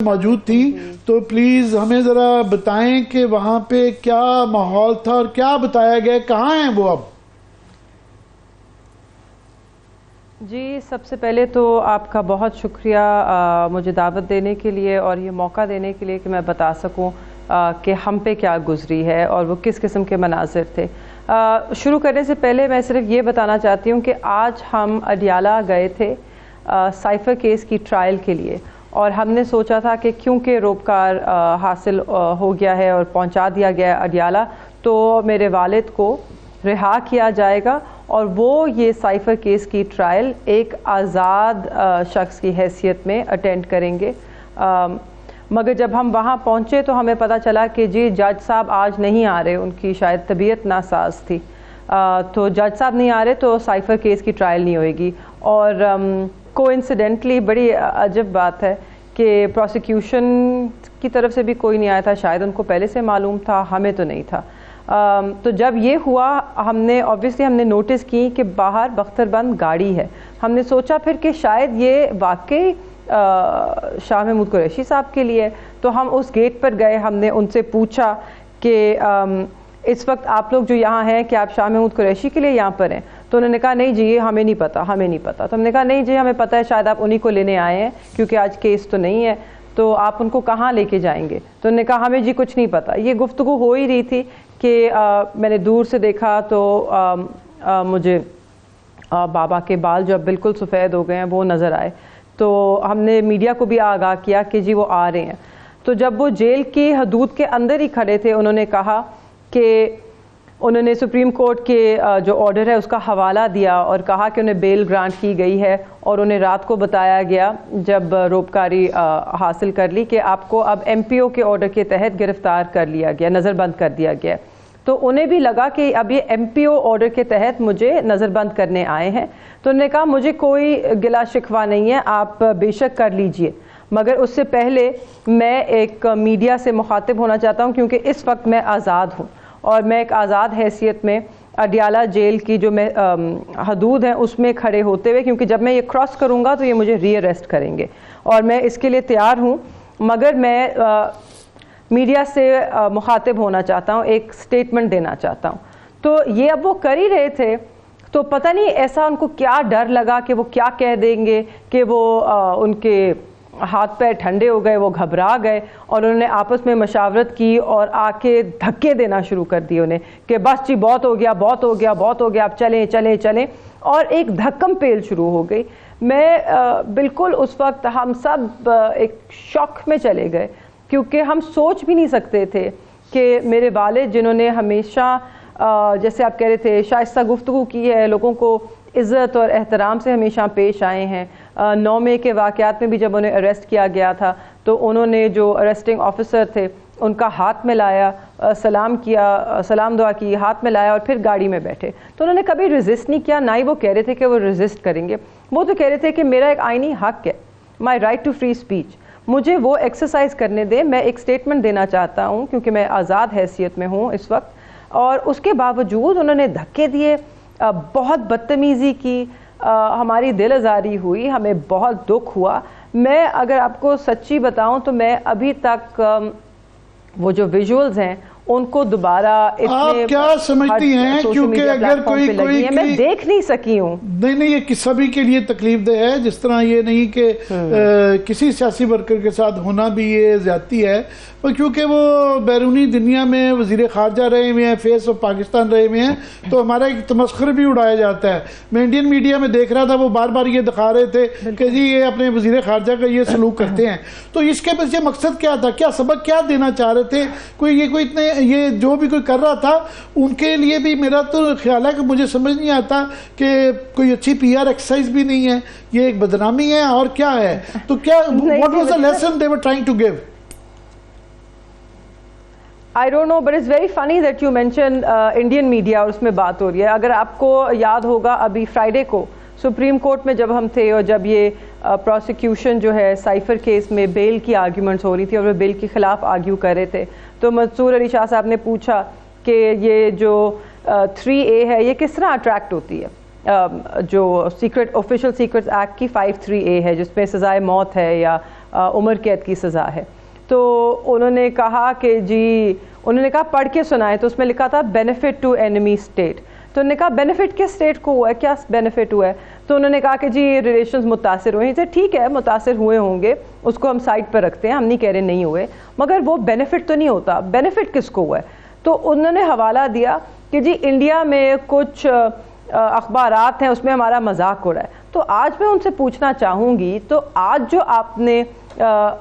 मौजूद थी, तो प्लीज हमें जरा बताएं कि वहां पे क्या माहौल था और क्या बताया गया, कहाँ हैं वो अब? जी, सबसे पहले तो आपका बहुत शुक्रिया मुझे दावत देने के लिए और ये मौका देने के लिए कि मैं बता सकूं कि हम पे क्या गुजरी है और वो किस किस्म के मनाजिर थे। शुरू करने से पहले मैं सिर्फ ये बताना चाहती हूँ कि आज हम अडियाला गए थे साइफर केस की ट्रायल के लिए, और हमने सोचा था कि क्योंकि रोपकार हासिल हो गया है और पहुंचा दिया गया है अडियाला, तो मेरे वालिद को रिहा किया जाएगा और वो ये साइफर केस की ट्रायल एक आज़ाद शख्स की हैसियत में अटेंड करेंगे। मगर जब हम वहाँ पहुँचे तो हमें पता चला कि जी जज साहब आज नहीं आ रहे, उनकी शायद तबीयत नासाज थी, तो जज साहब नहीं आ रहे तो साइफर केस की ट्रायल नहीं होएगी। और कोइंसिडेंटली बड़ी अजब बात है कि प्रोसिक्यूशन की तरफ से भी कोई नहीं आया था, शायद उनको पहले से मालूम था, हमें तो नहीं था। तो जब ये हुआ हमने नोटिस की कि बाहर बख्तरबंद गाड़ी है। हमने सोचा फिर कि शायद ये वाकई शाह महमूद कुरैशी साहब के लिए, तो हम उस गेट पर गए, हमने उनसे पूछा कि इस वक्त आप लोग जो यहाँ हैं कि आप शाह महमूद कुरैशी के लिए यहाँ पर हैं? तो उन्होंने कहा नहीं जी ये हमें नहीं पता, हमें नहीं पता। तो हमने कहा नहीं जी हमें पता है, शायद आप उन्हीं को लेने आए हैं क्योंकि आज केस तो नहीं है, तो आप उनको कहाँ लेके जाएंगे? तो उन्होंने कहा हमें जी कुछ नहीं पता। ये गुफ्तगू हो ही रही थी कि मैंने दूर से देखा तो मुझे बाबा के बाल जो अब बिल्कुल सफ़ेद हो गए हैं वो नज़र आए, तो हमने मीडिया को भी आगाह किया कि जी वो आ रहे हैं। तो जब वो जेल की हदूद के अंदर ही खड़े थे, उन्होंने कहा कि उन्होंने सुप्रीम कोर्ट के जो ऑर्डर है उसका हवाला दिया और कहा कि उन्हें बेल ग्रांट की गई है, और उन्हें रात को बताया गया जब रोपकारी हासिल कर ली कि आपको अब MPO के ऑर्डर के तहत गिरफ्तार कर लिया गया, नज़रबंद कर दिया गया। तो उन्हें भी लगा कि अब ये MPO ऑर्डर के तहत मुझे नज़रबंद करने आए हैं, तो उन्होंने कहा मुझे कोई गिला शिकवा नहीं है, आप बेशक कर लीजिए, मगर उससे पहले मैं एक मीडिया से मुखातिब होना चाहता हूँ क्योंकि इस वक्त मैं आज़ाद हूँ और मैं एक आज़ाद हैसियत में अडियाला जेल की जो मैं हदूद हैं उसमें खड़े होते हुए, क्योंकि जब मैं ये क्रॉस करूँगा तो ये मुझे रीअरेस्ट करेंगे और मैं इसके लिए तैयार हूँ, मगर मैं मीडिया से मुखातिब होना चाहता हूँ, एक स्टेटमेंट देना चाहता हूँ। तो ये अब वो कर ही रहे थे, तो पता नहीं ऐसा उनको क्या डर लगा कि वो क्या कह देंगे कि वो उनके हाथ पैर ठंडे हो गए, वो घबरा गए और उन्होंने आपस में मशावरत की और आके धक्के देना शुरू कर दिए उन्हें कि बस जी बहुत हो गया, बहुत हो गया, बहुत हो गया, आप चलें चलें चलें, और एक धक्कम पेल शुरू हो गई। मैं बिल्कुल उस वक्त हम सब एक शॉक में चले गए, क्योंकि हम सोच भी नहीं सकते थे कि मेरे वालिद जिन्होंने हमेशा जैसे आप कह रहे थे शाइस्ता गुफ्तगू की है, लोगों को इज़्ज़त और एहतराम से हमेशा पेश आए हैं। 9 मई के वाक़यात में भी जब उन्हें अरेस्ट किया गया था तो उन्होंने जो अरेस्टिंग ऑफिसर थे उनका हाथ में लाया, सलाम किया, सलाम दुआ की, हाथ में लाया और फिर गाड़ी में बैठे। तो उन्होंने कभी रेजिस्ट नहीं किया, ना ही वो कह रहे थे कि वो रेजिस्ट करेंगे। वो तो कह रहे थे कि मेरा एक आईनी हक है, my right to free speech, मुझे वो एक्सरसाइज करने दें, मैं एक स्टेटमेंट देना चाहता हूँ क्योंकि मैं आज़ाद हैसियत में हूँ इस वक्त। और उसके बावजूद उन्होंने धक्के दिए, बहुत बदतमीज़ी की, हमारी दिल आज़ारी हुई, हमें बहुत दुख हुआ। मैं अगर आपको सच्ची बताऊं तो मैं अभी तक वो जो विजुअल्स हैं उनको दोबारा आप क्या समझती हैं, क्योंकि अगर कोई मैं देख नहीं सकी हूँ। नहीं ये सभी के लिए तकलीफदेह है, जिस तरह ये नहीं कि किसी सियासी वर्कर के साथ होना भी ये ज्यादती है, पर क्योंकि वो बैरूनी दुनिया में वजीर खारजा रहे हुए हैं, फेस ऑफ पाकिस्तान रहे हुए हैं, तो हमारा एक तमस्खुर भी उड़ाया जाता है। मैं इंडियन मीडिया में देख रहा था, वो बार बार ये दिखा रहे थे कि जी ये अपने वजीर खारजा का ये सलूक करते हैं। तो इसके पीछे मकसद क्या था, क्या सबक क्या देना चाह रहे थे? कोई इतने ये जो भी कोई कर रहा था उनके लिए भी मेरा तो ख्याल है कि मुझे समझ नहीं आता कि कोई अच्छी PR एक्सरसाइज भी नहीं है, ये एक बदनामी है और क्या है? तो क्या what was the lesson they were trying to give? I don't know, but it's very funny that you mentioned Indian media और उसमें बात हो रही है। अगर आपको याद होगा अभी फ्राइडे को सुप्रीम कोर्ट में जब हम थे और जब ये प्रोसिक्यूशन जो है साइफर केस में बेल की आर्ग्यूमेंट्स हो रही थी और वो बिल के खिलाफ आर्ग्यू कर रहे थे, तो मंसूर अली शाह साहब ने पूछा कि ये जो 3A है ये किस तरह अट्रैक्ट होती है, जो ऑफिशियल सीक्रेट्स एक्ट की 53A है जिसमें सजाए मौत है या उम्र कैद की सज़ा है। तो उन्होंने कहा कि जी, उन्होंने कहा पढ़ के सुनाए, तो उसमें लिखा था बेनिफिट टू एनिमी स्टेट। तो उन्होंने कहा बेनिफिट किस स्टेट को हुआ है, क्या बेनिफिट हुआ है? तो उन्होंने कहा कि जी रिलेशंस मुतासिर हुए हैं। ठीक है, मुतासिर हुए होंगे, उसको हम साइड पर रखते हैं, हम नहीं कह रहे नहीं हुए, मगर वो बेनिफिट तो नहीं होता। बेनिफिट किसको हुआ है? तो उन्होंने हवाला दिया कि जी इंडिया में कुछ अखबारात हैं, उसमें हमारा मजाक हो रहा है। तो आज मैं उनसे पूछना चाहूँगी, तो आज जो आपने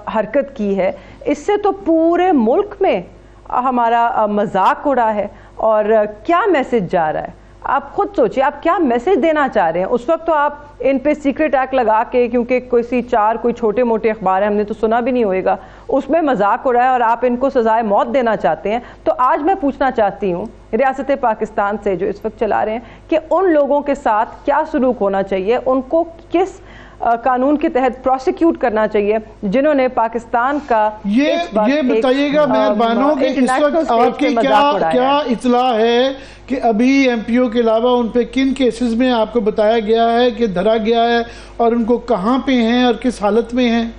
हरकत की है, इससे तो पूरे मुल्क में हमारा मजाक उड़ा है। और क्या मैसेज जा रहा है? आप खुद सोचिए, आप क्या मैसेज देना चाह रहे हैं? उस वक्त तो आप इन पे सीक्रेट एक्ट लगा के, क्योंकि कोई छोटे मोटे अखबार हैं, हमने तो सुना भी नहीं होएगा, उसमें मजाक हो रहा है और आप इनको सजाए मौत देना चाहते हैं। तो आज मैं पूछना चाहती हूँ रियासत पाकिस्तान से, जो इस वक्त चला रहे हैं, कि उन लोगों के साथ क्या सलूक होना चाहिए, उनको किस कानून के तहत प्रोसिक्यूट करना चाहिए जिन्होंने पाकिस्तान का ये बताइएगा मेहरबानों कि इस वक्त आपकी क्या इत्तला है कि अभी एमपीओ के अलावा उन पे किन केसेस में आपको बताया गया है कि धरा गया है और उनको कहाँ पे हैं और किस हालत में हैं?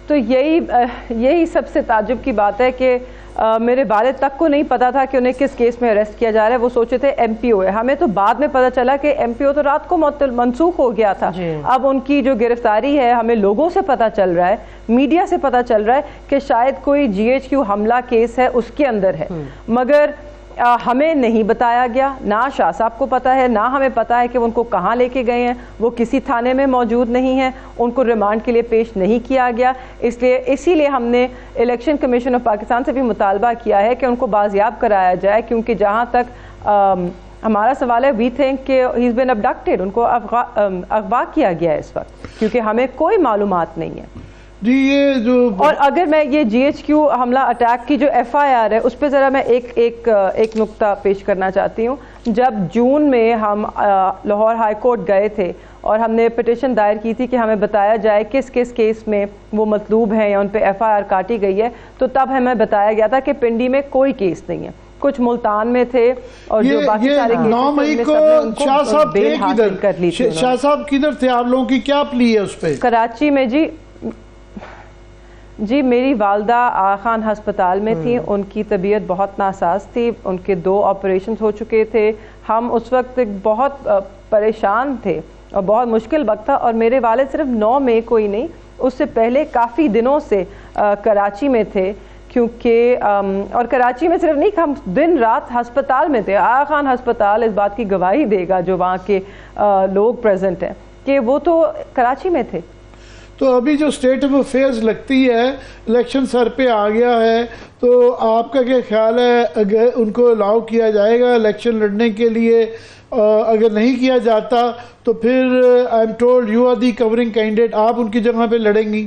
तो यही सबसे ताज्जुब की बात है कि मेरे वालिद तक को नहीं पता था कि उन्हें किस केस में अरेस्ट किया जा रहा है। वो सोचे थे एमपीओ है। हमें तो बाद में पता चला कि एमपीओ तो रात को मनसूख हो गया था। अब उनकी जो गिरफ्तारी है, हमें लोगों से पता चल रहा है, मीडिया से पता चल रहा है कि शायद कोई GHQ हमला केस है, उसके अंदर है, मगर हमें नहीं बताया गया। ना शाह साहब को पता है, ना हमें पता है कि वो उनको कहाँ लेके गए हैं। वो किसी थाने में मौजूद नहीं है, उनको रिमांड के लिए पेश नहीं किया गया। इसीलिए हमने इलेक्शन कमीशन ऑफ पाकिस्तान से भी मुतालबा किया है कि उनको बाजियाब कराया जाए, क्योंकि जहाँ तक हमारा सवाल है, वी थिंक कि ही इज़ बीन अबडक्टेड, उनको अगवा किया गया है इस वक्त, क्योंकि हमें कोई मालूमात नहीं है जी। ये जो और अगर मैं ये GHQ हमला अटैक की जो FIR है, उस पर ज़रा मैं एक नुक्ता पेश करना चाहती हूँ। जब जून में हम लाहौर हाई कोर्ट गए थे और हमने पिटिशन दायर की थी कि हमें बताया जाए किस किस केस में वो मतलूब हैं या उन पर FIR काटी गई है, तो तब हमें बताया गया था कि पिंडी में कोई केस नहीं है, कुछ मुल्तान में थे और जो बाकी सारे 9 मई को शाह साहब थे किधर? शाह साहब किधर थे? आप लोगों की क्या प्ली है उस पर? कराची में जी मेरी वालदा आगा खान हस्पताल में थी, उनकी तबीयत बहुत नासाज थी, उनके 2 ऑपरेशन हो चुके थे। हम उस वक्त बहुत परेशान थे और बहुत मुश्किल वक्त था। और मेरे वालिद सिर्फ 9 मई को ही नहीं, उससे पहले काफ़ी दिनों से कराची में थे, क्योंकि और कराची में सिर्फ नहीं, हम दिन रात हस्पताल में थे। आगा खान हस्पताल इस बात की गवाही देगा, जो वहाँ के लोग प्रेजेंट हैं, कि वो तो कराची में थे। तो अभी जो स्टेट ऑफ अफेयर्स लगती है, इलेक्शन सर पे आ गया है, तो आपका क्या ख्याल है, अगर उनको अलाउ किया जाएगा इलेक्शन लड़ने के लिए? अगर नहीं किया जाता तो फिर I am told you are the covering candidate, आप उनकी जगह पे लड़ेंगी?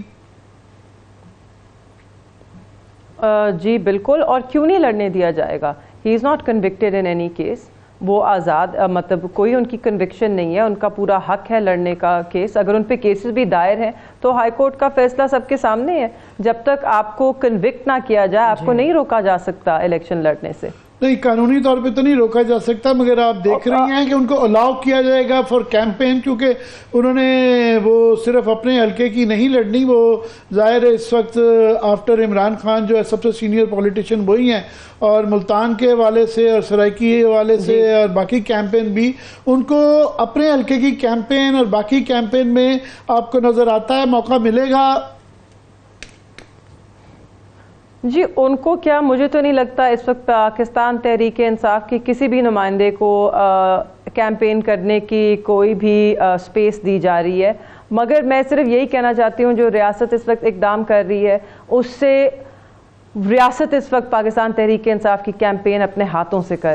जी बिल्कुल, और क्यों नहीं लड़ने दिया जाएगा? He is not convicted in any case, वो आज़ाद, मतलब कोई उनकी कन्विक्शन नहीं है, उनका पूरा हक है लड़ने का केस। अगर उन पे केसेस भी दायर हैं तो हाई कोर्ट का फैसला सबके सामने है। जब तक आपको कन्विक्ट ना किया जाए, आपको नहीं रोका जा सकता इलेक्शन लड़ने से। नहीं, कानूनी तौर पे तो नहीं रोका जा सकता, मगर आप देख रही हैं कि उनको अलाउ किया जाएगा फॉर कैंपेन, क्योंकि उन्होंने वो सिर्फ अपने हल्के की नहीं लड़नी, वो जाहिर है इस वक्त आफ्टर इमरान खान जो है सबसे सीनियर पॉलिटिशियन वही हैं, और मुल्तान के हवाले से और सराइकी के हवाले से और बाकी कैंपेन भी, उनको अपने हल्के की कैंपेन और बाकी कैंपेन में आपको नज़र आता है मौका मिलेगा? जी उनको क्या, मुझे तो नहीं लगता इस वक्त पाकिस्तान तहरीक इंसाफ की किसी भी नुमाइंदे को कैंपेन करने की कोई भी स्पेस दी जा रही है। मगर मैं सिर्फ यही कहना चाहती हूँ, जो रियासत इस वक्त इकदाम कर रही है, उससे रियासत इस वक्त पाकिस्तान तहरीक इंसाफ की कैंपेन अपने हाथों से कर रही है।